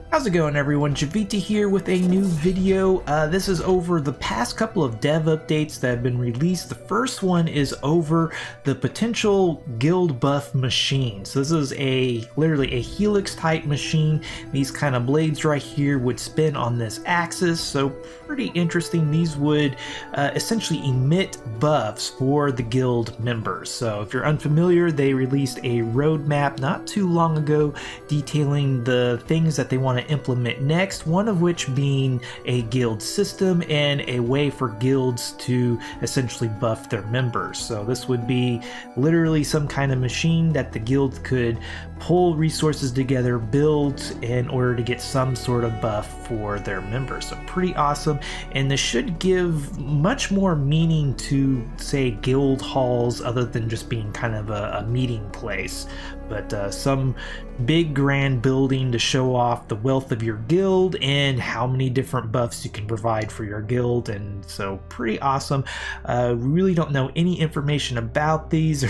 How's it going, everyone? Jiivita here with a new video. This is over the past couple of dev updates that have been released. The first one is over the potential guild buff machine. So this is literally a helix type machine. These kind of blades right here would spin on this axis, so pretty interesting. These would essentially emit buffs for the guild members. So if you're unfamiliar, they released a roadmap not too long ago detailing the things that they want to implement next, one of which being a guild system and a way for guilds to essentially buff their members. So this would be literally some kind of machine that the guild could pull resources together, build in order to get some sort of buff for their members. So pretty awesome, and this should give much more meaning to, say, guild halls other than just being kind of a meeting place, but some big grand building to show off the wealth of your guild and how many different buffs you can provide for your guild. And so pretty awesome. We really don't know any information about these.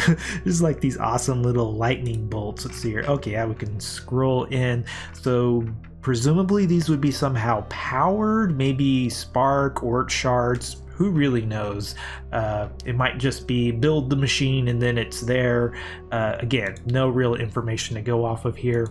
There's like these awesome little lightning bolts. Let's see here. Okay, yeah, we can scroll in. So presumably these would be somehow powered, maybe spark or shards. Who really knows? It might just be build the machine and then it's there. Again, no real information to go off of here.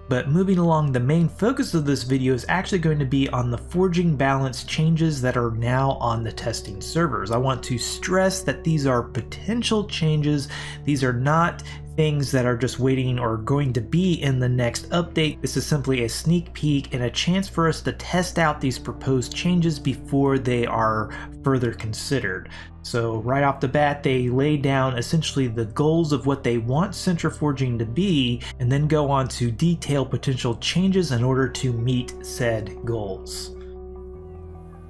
But moving along, the main focus of this video is actually going to be on the forging balance changes that are now on the testing servers. I want to stress that these are potential changes. These are not things that are just waiting or going to be in the next update. This is simply a sneak peek and a chance for us to test out these proposed changes before they are further considered. So right off the bat, they lay down essentially the goals of what they want centriforging to be, and then go on to detail potential changes in order to meet said goals.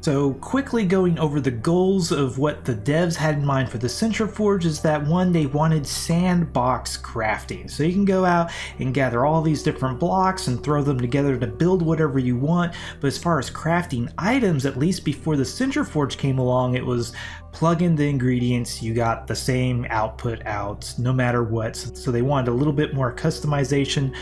So quickly going over the goals of what the devs had in mind for the Centriforge is that, one, they wanted sandbox crafting. So you can go out and gather all these different blocks and throw them together to build whatever you want. But as far as crafting items, at least before the Centriforge came along, it was plug in the ingredients, you got the same output out no matter what. So they wanted a little bit more customization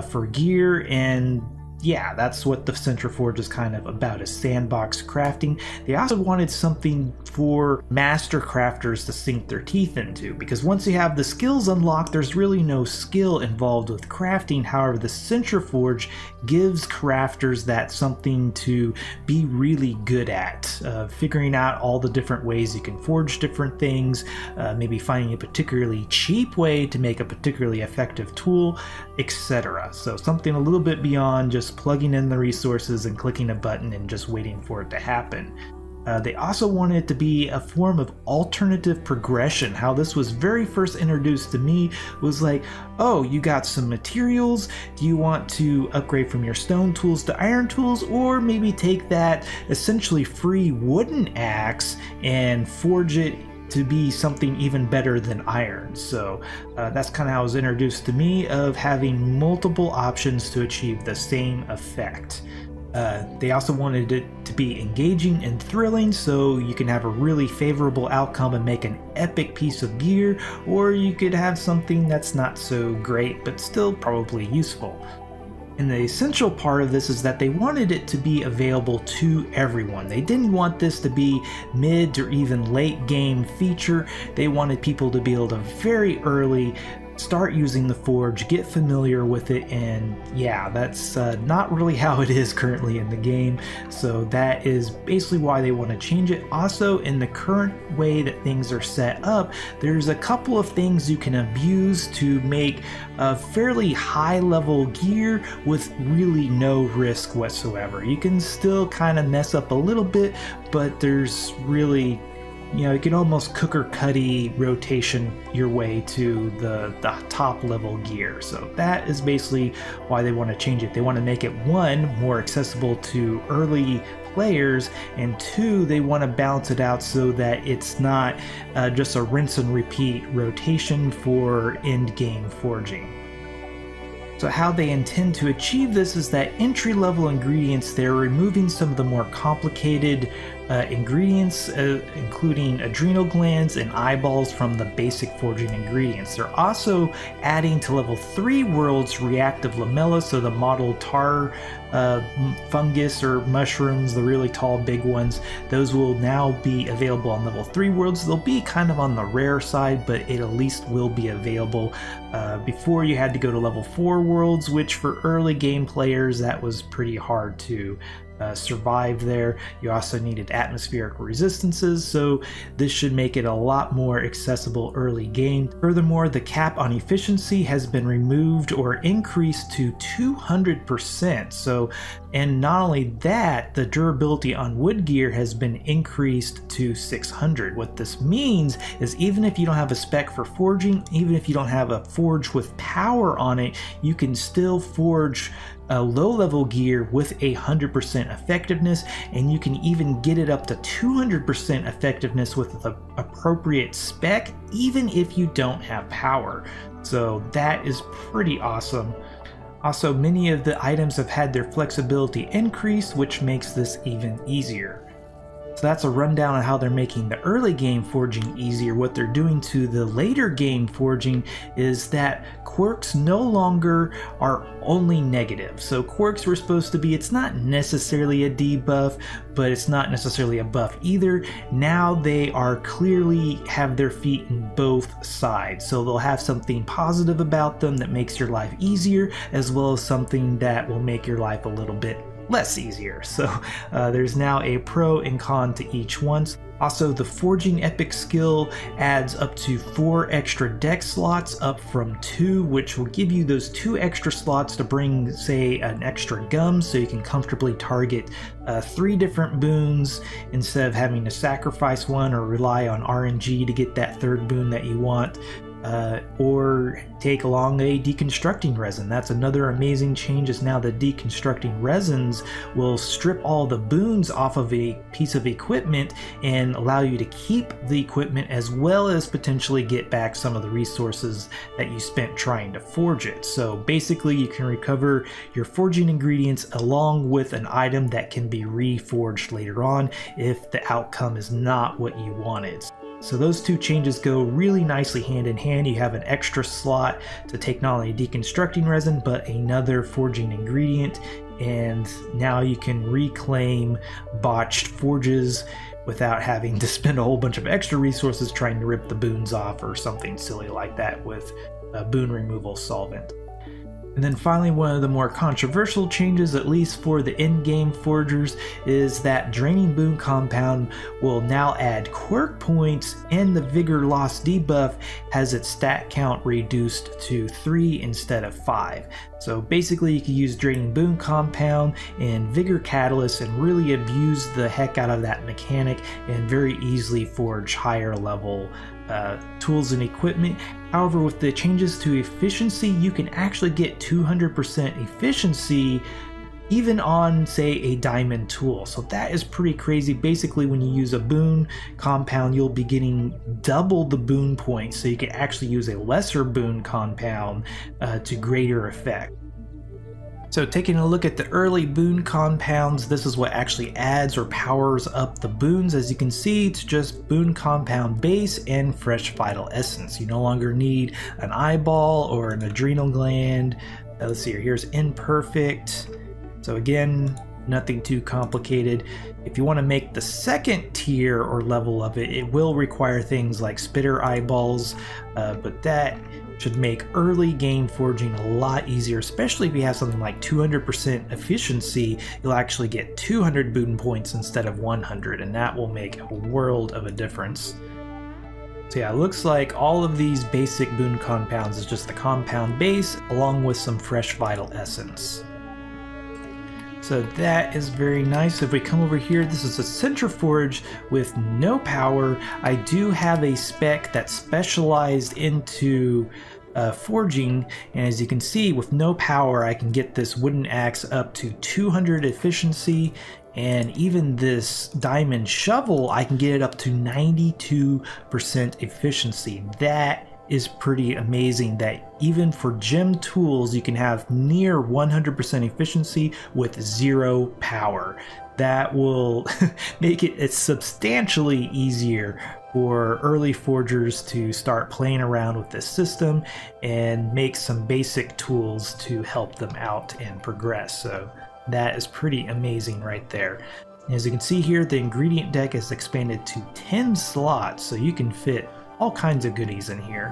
for gear, and yeah, that's what the Centriforge is kind of about, is sandbox crafting. They also wanted something for master crafters to sink their teeth into, because once you have the skills unlocked, there's really no skill involved with crafting. However, the Centriforge gives crafters that something to be really good at, figuring out all the different ways you can forge different things, maybe finding a particularly cheap way to make a particularly effective tool, etc. So something a little bit beyond just plugging in the resources and clicking a button and just waiting for it to happen. They also wanted it to be a form of alternative progression. How this was very first introduced to me was like, oh, you got some materials, do you want to upgrade from your stone tools to iron tools, or maybe take that essentially free wooden axe and forge it to be something even better than iron. So that's kind of how it was introduced to me, of having multiple options to achieve the same effect. They also wanted it to be engaging and thrilling, so you can have a really favorable outcome and make an epic piece of gear, or you could have something that's not so great but still probably useful. And the essential part of this is that they wanted it to be available to everyone. They didn't want this to be mid or even late game feature. They wanted people to be able to very early start using the Forge, get familiar with it, and yeah, that's not really how it is currently in the game. So that is basically why they want to change it. Also, in the current way that things are set up, there's a couple of things you can abuse to make a fairly high level gear with really no risk whatsoever. You can still kind of mess up a little bit, but there's really, you know, you can almost cooker-cutty rotation your way to the top level gear. So that is basically why they want to change it. They want to make it, one, more accessible to early players, and two, they want to balance it out so that it's not just a rinse and repeat rotation for end game forging. So how they intend to achieve this is that entry-level ingredients, they're removing some of the more complicated ingredients, including adrenal glands and eyeballs from the basic forging ingredients. They're also adding to level 3 worlds reactive lamella, so the mottled tar fungus or mushrooms, the really tall big ones, those will now be available on level 3 worlds. They'll be kind of on the rare side, but it at least will be available. Before you had to go to level 4 worlds, which for early game players that was pretty hard to survive there. You also needed atmospheric resistances, so this should make it a lot more accessible early game. Furthermore, the cap on efficiency has been removed or increased to 200%. So, and not only that, the durability on wood gear has been increased to 600. What this means is even if you don't have a spec for forging, even if you don't have a forge with power on it, you can still forge a low-level gear with 100% effectiveness, and you can even get it up to 200% effectiveness with the appropriate spec, even if you don't have power. So that is pretty awesome. Also, many of the items have had their flexibility increased, which makes this even easier. So that's a rundown on how they're making the early game forging easier. What they're doing to the later game forging is that quirks no longer are only negative. So quirks were supposed to be, it's not necessarily a debuff, but it's not necessarily a buff either. Now they are clearly have their feet in both sides. So they'll have something positive about them that makes your life easier, as well as something that will make your life a little bit less easier. So there's now a pro and con to each one. Also, the forging epic skill adds up to 4 extra deck slots up from 2, which will give you those 2 extra slots to bring, say, an extra gum, so you can comfortably target 3 different boons instead of having to sacrifice one or rely on RNG to get that 3rd boon that you want. Or take along a deconstructing resin. That's another amazing change, is now the deconstructing resins will strip all the boons off of a piece of equipment and allow you to keep the equipment, as well as potentially get back some of the resources that you spent trying to forge it. So basically you can recover your forging ingredients along with an item that can be reforged later on if the outcome is not what you wanted. So those 2 changes go really nicely hand in hand. You have an extra slot to take not only deconstructing resin, but another forging ingredient, and now you can reclaim botched forges without having to spend a whole bunch of extra resources trying to rip the boons off or something silly like that with a boon removal solvent. And then finally, one of the more controversial changes, at least for the in-game forgers, is that Draining Boon Compound will now add quirk points, and the Vigor Loss debuff has its stat count reduced to 3 instead of 5. So basically you can use Draining Boon Compound and Vigor Catalyst and really abuse the heck out of that mechanic and very easily forge higher level tools and equipment. However, with the changes to efficiency, you can actually get 200% efficiency even on, say, a diamond tool. So that is pretty crazy. Basically, when you use a boon compound, you'll be getting double the boon points, so you can actually use a lesser boon compound to greater effect. So taking a look at the early boon compounds, this is what actually adds or powers up the boons. As you can see, it's just boon compound base and fresh vital essence. You no longer need an eyeball or an adrenal gland. Let's see here, here's imperfect. So again, nothing too complicated. If you want to make the second tier or level of it, it will require things like spitter eyeballs, but that should make early game forging a lot easier, especially if you have something like 200% efficiency. You'll actually get 200 boon points instead of 100, and that will make a world of a difference. So yeah, it looks like all of these basic boon compounds is just the compound base along with some fresh vital essence. So that is very nice. If we come over here, this is a Centriforge with no power. I do have a spec that's specialized into forging, and as you can see, with no power, I can get this wooden axe up to 200 efficiency, and even this diamond shovel, I can get it up to 92% efficiency. That is pretty amazing, that even for gem tools you can have near 100% efficiency with 0 power. that will make it substantially easier for early forgers to start playing around with this system and make some basic tools to help them out and progress. So that is pretty amazing right there. As you can see here, the ingredient deck is expanded to 10 slots, so you can fit all kinds of goodies in here.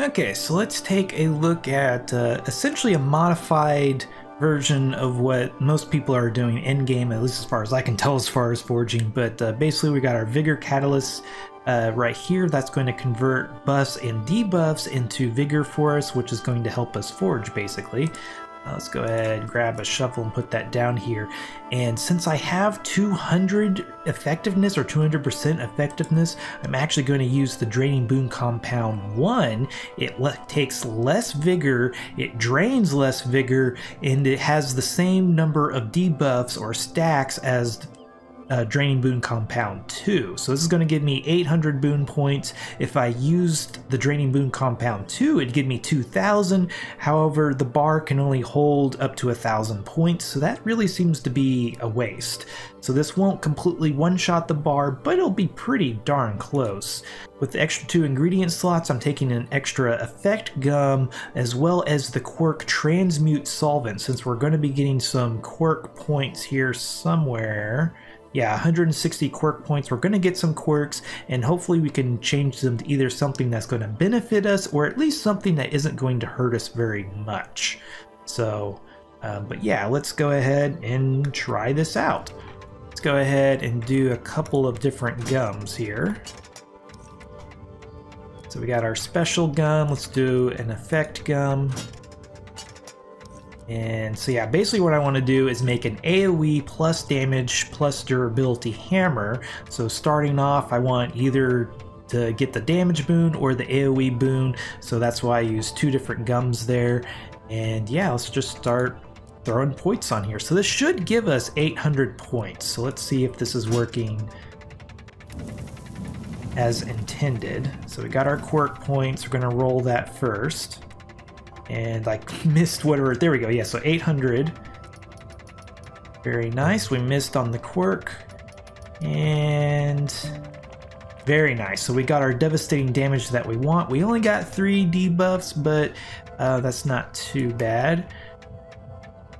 Okay, so let's take a look at essentially a modified version of what most people are doing in game, at least as far as I can tell as far as forging. But basically we got our vigor catalyst right here. That's going to convert buffs and debuffs into vigor for us, which is going to help us forge basically. Let's go ahead and grab a shovel and put that down here. And since I have 200 effectiveness or 200% effectiveness, I'm actually going to use the Draining Boon Compound 1. It takes less vigor, it drains less vigor, and it has the same number of debuffs or stacks as Draining Boon Compound 2. So this is going to give me 800 boon points. If I used the Draining Boon Compound 2, it'd give me 2,000. However, the bar can only hold up to 1,000 points, so that really seems to be a waste. So this won't completely one-shot the bar, but it'll be pretty darn close. With the extra 2 ingredient slots, I'm taking an extra effect gum as well as the Quirk transmute solvent, since we're going to be getting some Quirk points here somewhere. Yeah, 160 Quirk points. We're going to get some quirks, and hopefully we can change them to either something that's going to benefit us or at least something that isn't going to hurt us very much. So, but yeah, let's go ahead and try this out. Let's go ahead and do a couple of different gums here. So we got our special gum. Let's do an effect gum. And so yeah, basically what I want to do is make an AoE plus damage plus durability hammer. So starting off, I want either to get the damage boon or the AoE boon. So that's why I use 2 different gums there. And yeah, let's just start throwing points on here. So this should give us 800 points. So let's see if this is working as intended. So we got our Quirk points. We're going to roll that first. And I missed whatever, there we go, yeah, so 800. Very nice, we missed on the Quirk. And very nice, so we got our devastating damage that we want. We only got 3 debuffs, but that's not too bad.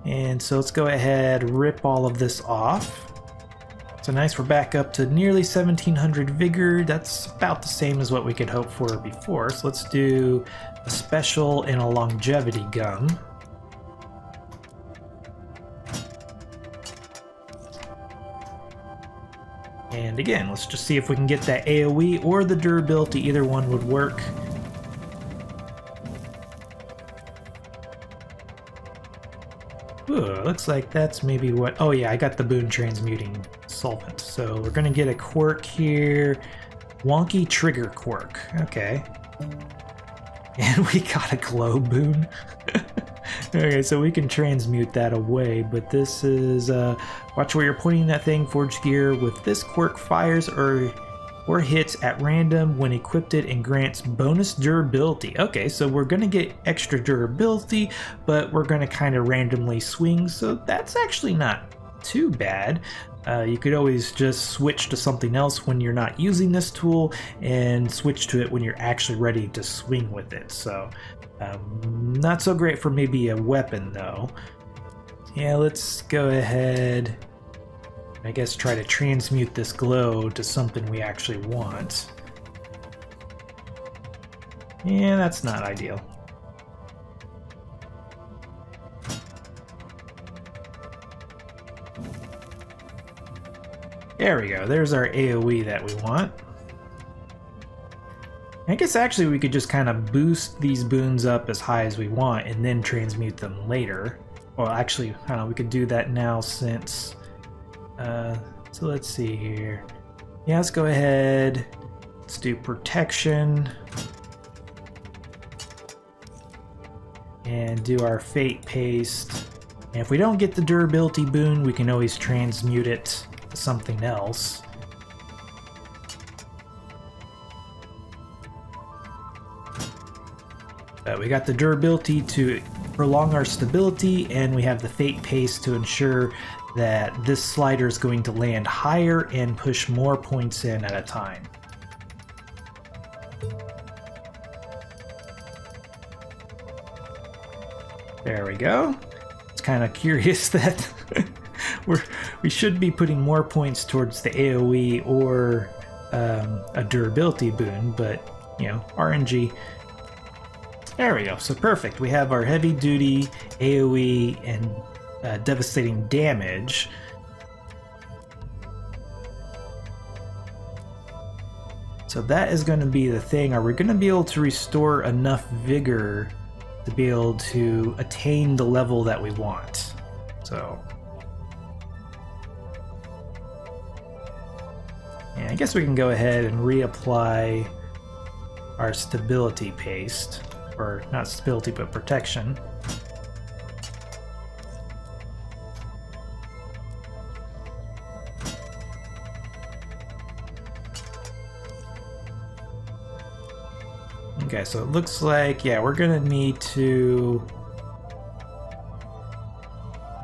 And so let's go ahead, rip all of this off. So nice, we're back up to nearly 1700 vigor. That's about the same as what we could hope for before. So let's do a special and a longevity gum. And again, let's just see if we can get that AoE or the durability. Either one would work. Ooh, looks like that's maybe what... Oh yeah, I got the boon transmuting solvent. So we're gonna get a Quirk here. Wonky trigger Quirk. Okay. And we got a glow boon. Okay, so we can transmute that away, but this is... watch where you're pointing that thing, Forge Gear. With this, Quirk fires or hits at random when equipped and grants bonus durability. Okay, so we're gonna get extra durability, but we're gonna kind of randomly swing, so that's actually not too bad. You could always just switch to something else when you're not using this tool and switch to it when you're actually ready to swing with it. So not so great for maybe a weapon though. Yeah, let's go ahead, I guess, try to transmute this glow to something we actually want. Yeah, that's not ideal. There we go, there's our AoE that we want. I guess actually we could just kind of boost these boons up as high as we want and then transmute them later. Well, actually, we could do that now since... so let's see here. Yeah, let's go ahead. Let's do protection. And do our fate paste. And if we don't get the durability boon, we can always transmute it to something else. But we got the durability to prolong our stability, and we have the fate paste to ensure that this slider is going to land higher and push more points in at a time. There we go. It's kind of curious that we should be putting more points towards the AoE or a durability boon, but you know, RNG. There we go. So perfect. We have our heavy duty AoE and devastating damage. So that is going to be the thing. Are we going to be able to restore enough vigor to be able to attain the level that we want? So yeah, I guess we can go ahead and reapply our stability paste, or not stability but protection. Okay, so it looks like, yeah, we're gonna need to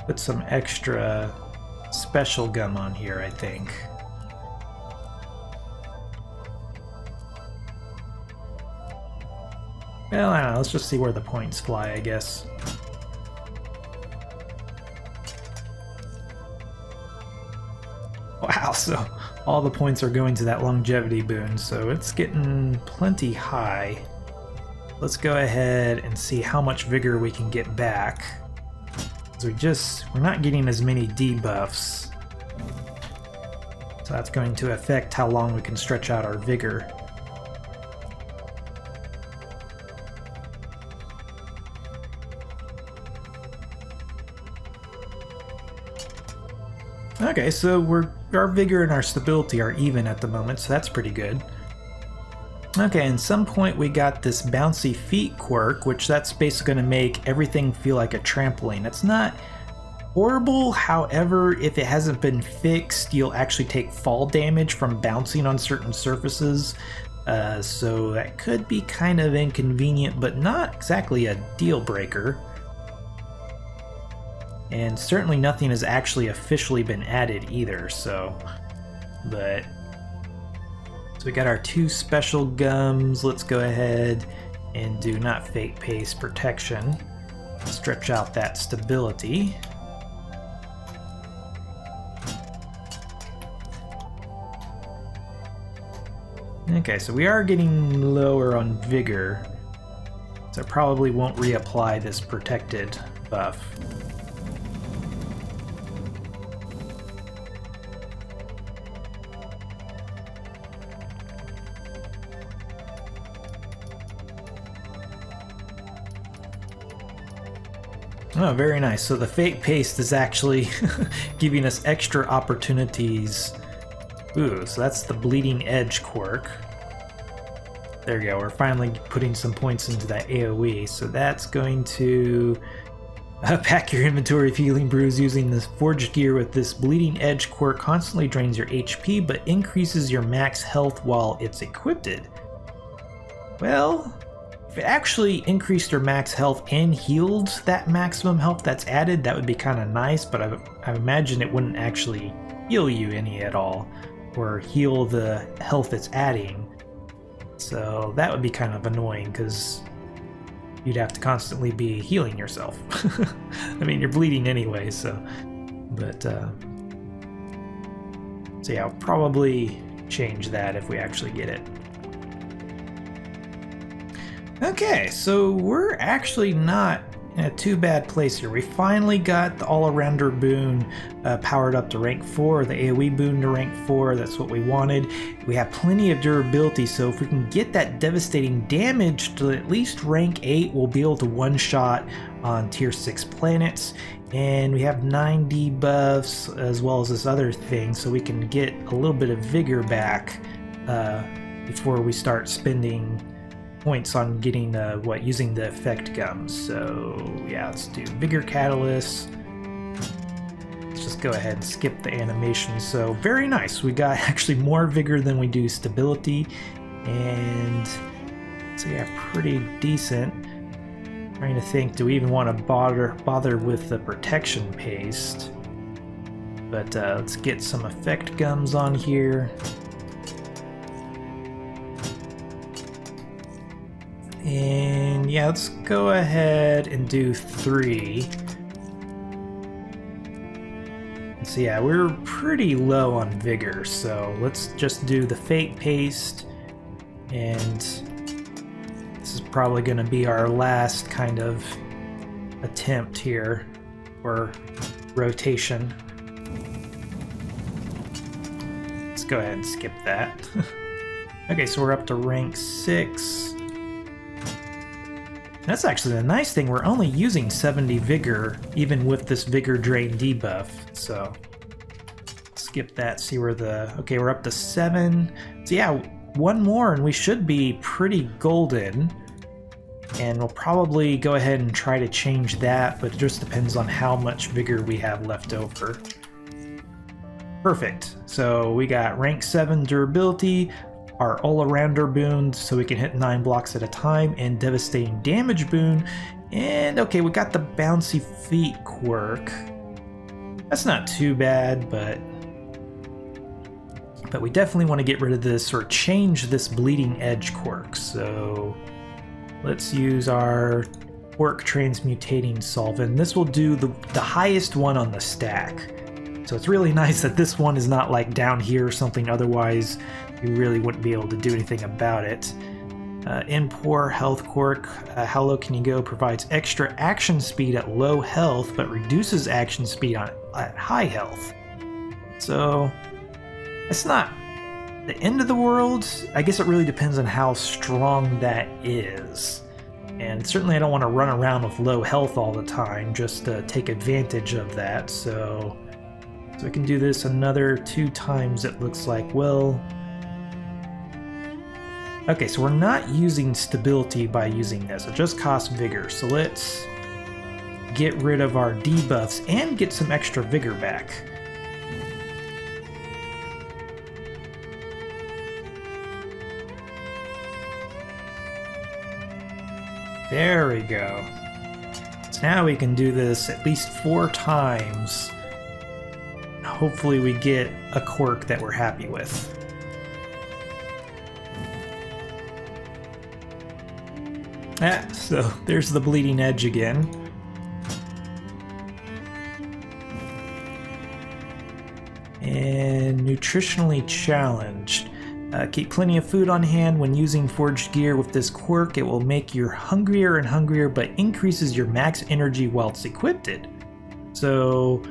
put some extra special gum on here, I think. Well, I don't know, let's just see where the points fly, I guess. Wow, so all the points are going to that longevity boon, so it's getting plenty high. Let's go ahead and see how much vigor we can get back. We're not getting as many debuffs. So that's going to affect how long we can stretch out our vigor. Okay, so our vigor and our stability are even at the moment, so that's pretty good. Okay, and some point we got this bouncy feet quirk, which that's basically going to make everything feel like a trampoline. It's not horrible, however, if it hasn't been fixed, you'll actually take fall damage from bouncing on certain surfaces. So that could be kind of inconvenient, but not exactly a deal breaker. And certainly nothing has actually officially been added either, so... So we got our two special gums. Let's go ahead and do not fate paste protection. Stretch out that stability. Okay, so we are getting lower on vigor, so I probably won't reapply this protected buff. Oh, very nice. So the fate paste is actually giving us extra opportunities. Ooh, so that's the bleeding edge quirk. There you go. We're finally putting some points into that AoE. So that's going to pack your inventory of healing brews using this forged gear with this bleeding edge quirk. Constantly drains your HP, but increases your max health while it's equipped. Well, if it actually increased your max health and healed that maximum health that's added, that would be kind of nice, but I imagine it wouldn't actually heal you any at all, or heal the health it's adding. So that would be kind of annoying, because you'd have to constantly be healing yourself. I mean, you're bleeding anyway, so... But, so yeah, I'll probably change that if we actually get it. Okay, so we're actually not in a too bad place here. We finally got the all-arounder boon powered up to rank 4, the AoE boon to rank 4, that's what we wanted. We have plenty of durability, so if we can get that devastating damage to at least rank 8, we'll be able to one-shot on tier 6 planets. And we have 9 debuffs as well as this other thing, so we can get a little bit of vigor back before we start spending points on getting using the effect gums. So yeah, let's do vigor catalyst. Let's just go ahead and skip the animation. So very nice, we got actually more vigor than we do stability, and so yeah, pretty decent. Trying to think, do we even want to bother with the protection paste? But let's get some effect gums on here. And yeah, let's go ahead and do 3. So yeah, we're pretty low on vigor, so let's just do the fake paste, and this is probably going to be our last kind of attempt here for rotation. Let's go ahead and skip that. Okay, so we're up to rank 6. That's actually the nice thing, we're only using 70 vigor, even with this vigor drain debuff, so skip that, see where the... Okay, we're up to 7. So yeah, 1 more and we should be pretty golden. And we'll probably go ahead and try to change that, but it just depends on how much vigor we have left over. Perfect. So we got rank 7 durability, our all-arounder boon so we can hit 9 blocks at a time, and devastating damage boon. And okay, we got the bouncy feet quirk. That's not too bad, but we definitely want to get rid of this or change this bleeding edge quirk. So let's use our Quirk transmutating solvent. This will do the highest one on the stack. So it's really nice that this one is not like down here or something, otherwise you really wouldn't be able to do anything about it. Poor health quirk, how low can you go? Provides extra action speed at low health, but reduces action speed at high health. So it's not the end of the world. I guess it really depends on how strong that is. And certainly I don't want to run around with low health all the time, just to take advantage of that. So we can do this another 2 times, it looks like. Well, okay, so we're not using stability by using this. It just costs vigor. So let's get rid of our debuffs and get some extra vigor back. There we go. So now we can do this at least 4 times. Hopefully we get a quirk that we're happy with. So there's the bleeding edge again. And nutritionally challenged. Keep plenty of food on hand when using forged gear with this quirk. It will make you hungrier and hungrier, but increases your max energy while it's equipped. So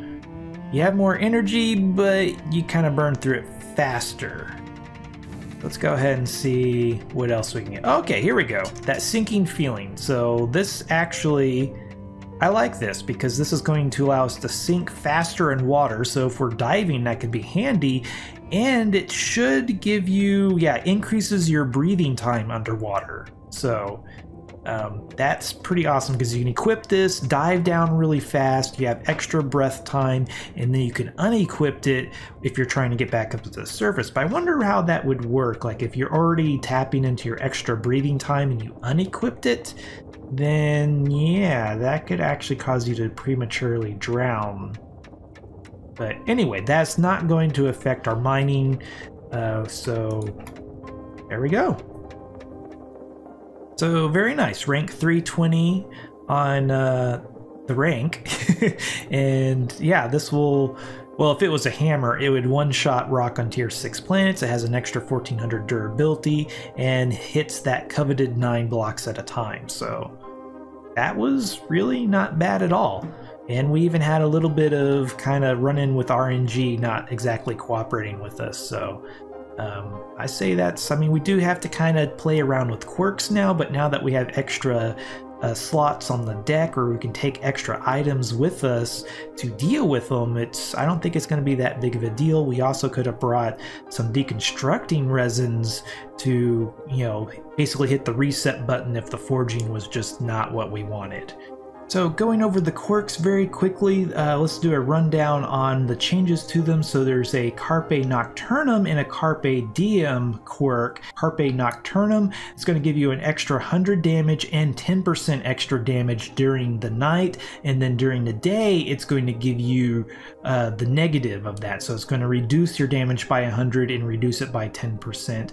you have more energy, but you kind of burn through it faster. Let's go ahead and see what else we can get. Okay, here we go. That sinking feeling. So this actually, I like this because this is going to allow us to sink faster in water. So if we're diving, that could be handy. And it should give you, yeah, increases your breathing time underwater. So that's pretty awesome because you can equip this, dive down really fast, you have extra breath time, and then you can unequip it if you're trying to get back up to the surface. But I wonder how that would work. Like if you're already tapping into your extra breathing time and you unequipped it, then yeah, that could actually cause you to prematurely drown. But anyway, that's not going to affect our mining, so there we go. So very nice, rank 320 on the rank. And yeah, this will, well, if it was a hammer, it would one-shot rock on tier 6 planets. It has an extra 1400 durability and hits that coveted 9 blocks at a time. So that was really not bad at all. And we even had a little bit of kind of run-in with RNG not exactly cooperating with us. So I say that's, I mean, we do have to kind of play around with quirks now, but now that we have extra slots on the deck, or we can take extra items with us to deal with them, I don't think it's going to be that big of a deal. We also could have brought some deconstructing resins to, you know, basically hit the reset button if the forging was just not what we wanted. So going over the quirks very quickly, let's do a rundown on the changes to them. So there's a Carpe Nocturnum and a Carpe Diem quirk. Carpe Nocturnum is going to give you an extra 100 damage and 10% extra damage during the night, and then during the day it's going to give you the negative of that. So it's going to reduce your damage by 100 and reduce it by 10%.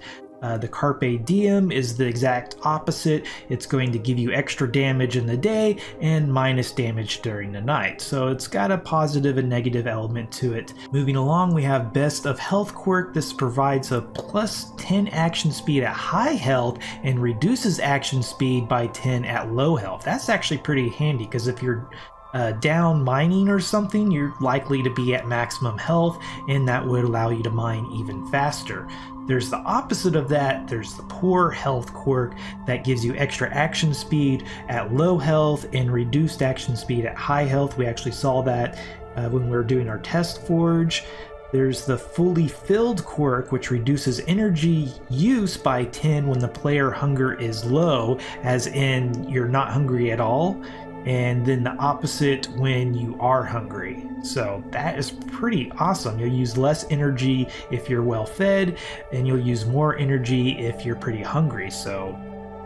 The Carpe Diem is the exact opposite. It's going to give you extra damage in the day and minus damage during the night. So it's got a positive and negative element to it. Moving along, we have Best of Health quirk. This provides a plus 10 action speed at high health and reduces action speed by 10 at low health. That's actually pretty handy because if you're down mining or something, you're likely to be at maximum health, and that would allow you to mine even faster. There's the opposite of that. There's the Poor Health quirk that gives you extra action speed at low health and reduced action speed at high health. We actually saw that when we were doing our test forge. There's the Fully Filled quirk, which reduces energy use by 10 when the player hunger is low, as in you're not hungry at all, and then the opposite when you are hungry. So that is pretty awesome. You'll use less energy if you're well fed, and you'll use more energy if you're pretty hungry. So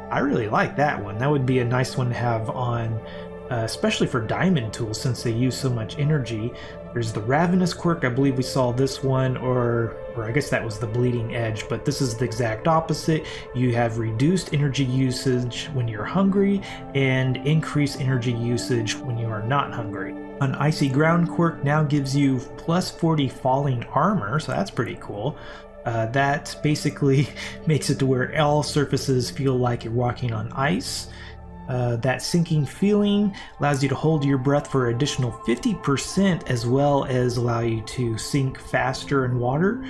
I really like that one. That would be a nice one to have on, especially for diamond tools since they use so much energy. There's the Ravenous quirk. I believe we saw this one, or I guess that was the Bleeding Edge, but this is the exact opposite. You have reduced energy usage when you're hungry and increased energy usage when you are not hungry. An Icy Ground quirk now gives you plus 40 falling armor, so that's pretty cool. That basically makes it to where all surfaces feel like you're walking on ice. That Sinking Feeling allows you to hold your breath for an additional 50%, as well as allow you to sink faster in water.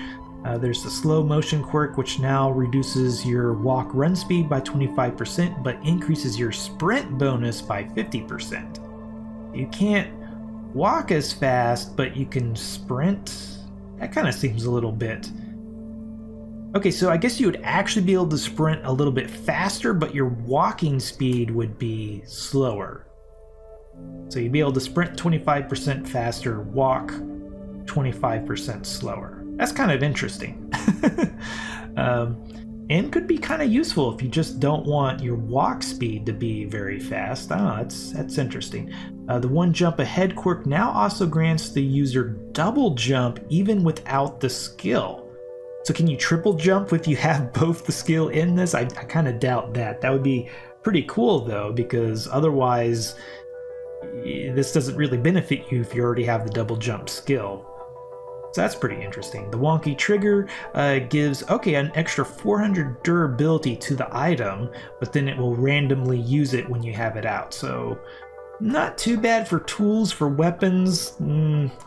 There's the Slow Motion quirk, which now reduces your walk-run speed by 25%, but increases your sprint bonus by 50%. You can't walk as fast, but you can sprint. That kind of seems a little bit... Okay, so I guess you would actually be able to sprint a little bit faster, but your walking speed would be slower. So you'd be able to sprint 25% faster, walk 25% slower. That's kind of interesting. And could be kind of useful if you just don't want your walk speed to be very fast. I don't know, that's interesting. The One Jump Ahead quirk now also grants the user double jump even without the skill. So can you triple jump if you have both the skill in this? I kind of doubt that. That would be pretty cool though, because otherwise this doesn't really benefit you if you already have the double jump skill. So that's pretty interesting. The Wonky Trigger gives, an extra 400 durability to the item, but then it will randomly use it when you have it out. So not too bad for tools. For weapons,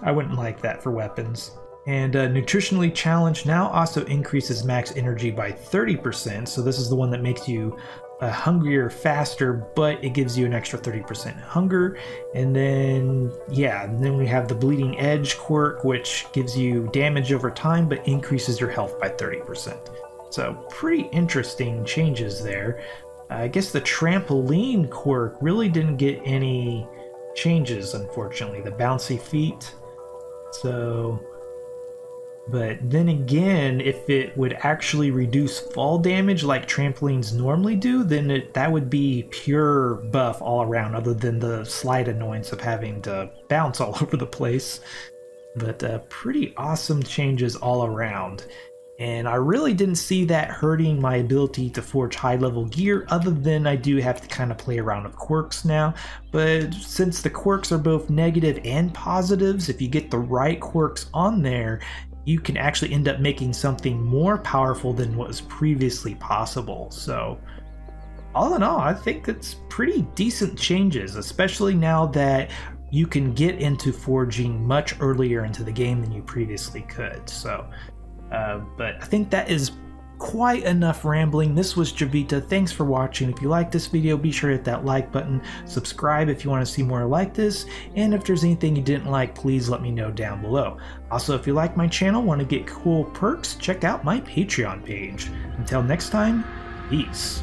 I wouldn't like that for weapons. And Nutritionally Challenged now also increases max energy by 30%, so this is the one that makes you hungrier faster, but it gives you an extra 30% hunger. And then, then we have the Bleeding Edge quirk, which gives you damage over time, but increases your health by 30%. So pretty interesting changes there. I guess the Trampoline quirk really didn't get any changes, unfortunately. The Bouncy Feet. So... But then again, if it would actually reduce fall damage like trampolines normally do, then that would be pure buff all around, other than the slight annoyance of having to bounce all over the place. But pretty awesome changes all around. And I really didn't see that hurting my ability to forge high-level gear, other than I do have to kind of play around with quirks now. But since the quirks are both negative and positives, if you get the right quirks on there, you can actually end up making something more powerful than what was previously possible. So all in all, I think it's pretty decent changes, especially now that you can get into forging much earlier into the game than you previously could. So, but I think that is quite enough rambling. This was Jiivita. Thanks for watching. If you like this video, be sure to hit that like button, subscribe if you want to see more like this, and if there's anything you didn't like, please let me know down below. Also, if you like my channel, want to get cool perks, check out my Patreon page. Until next time, peace.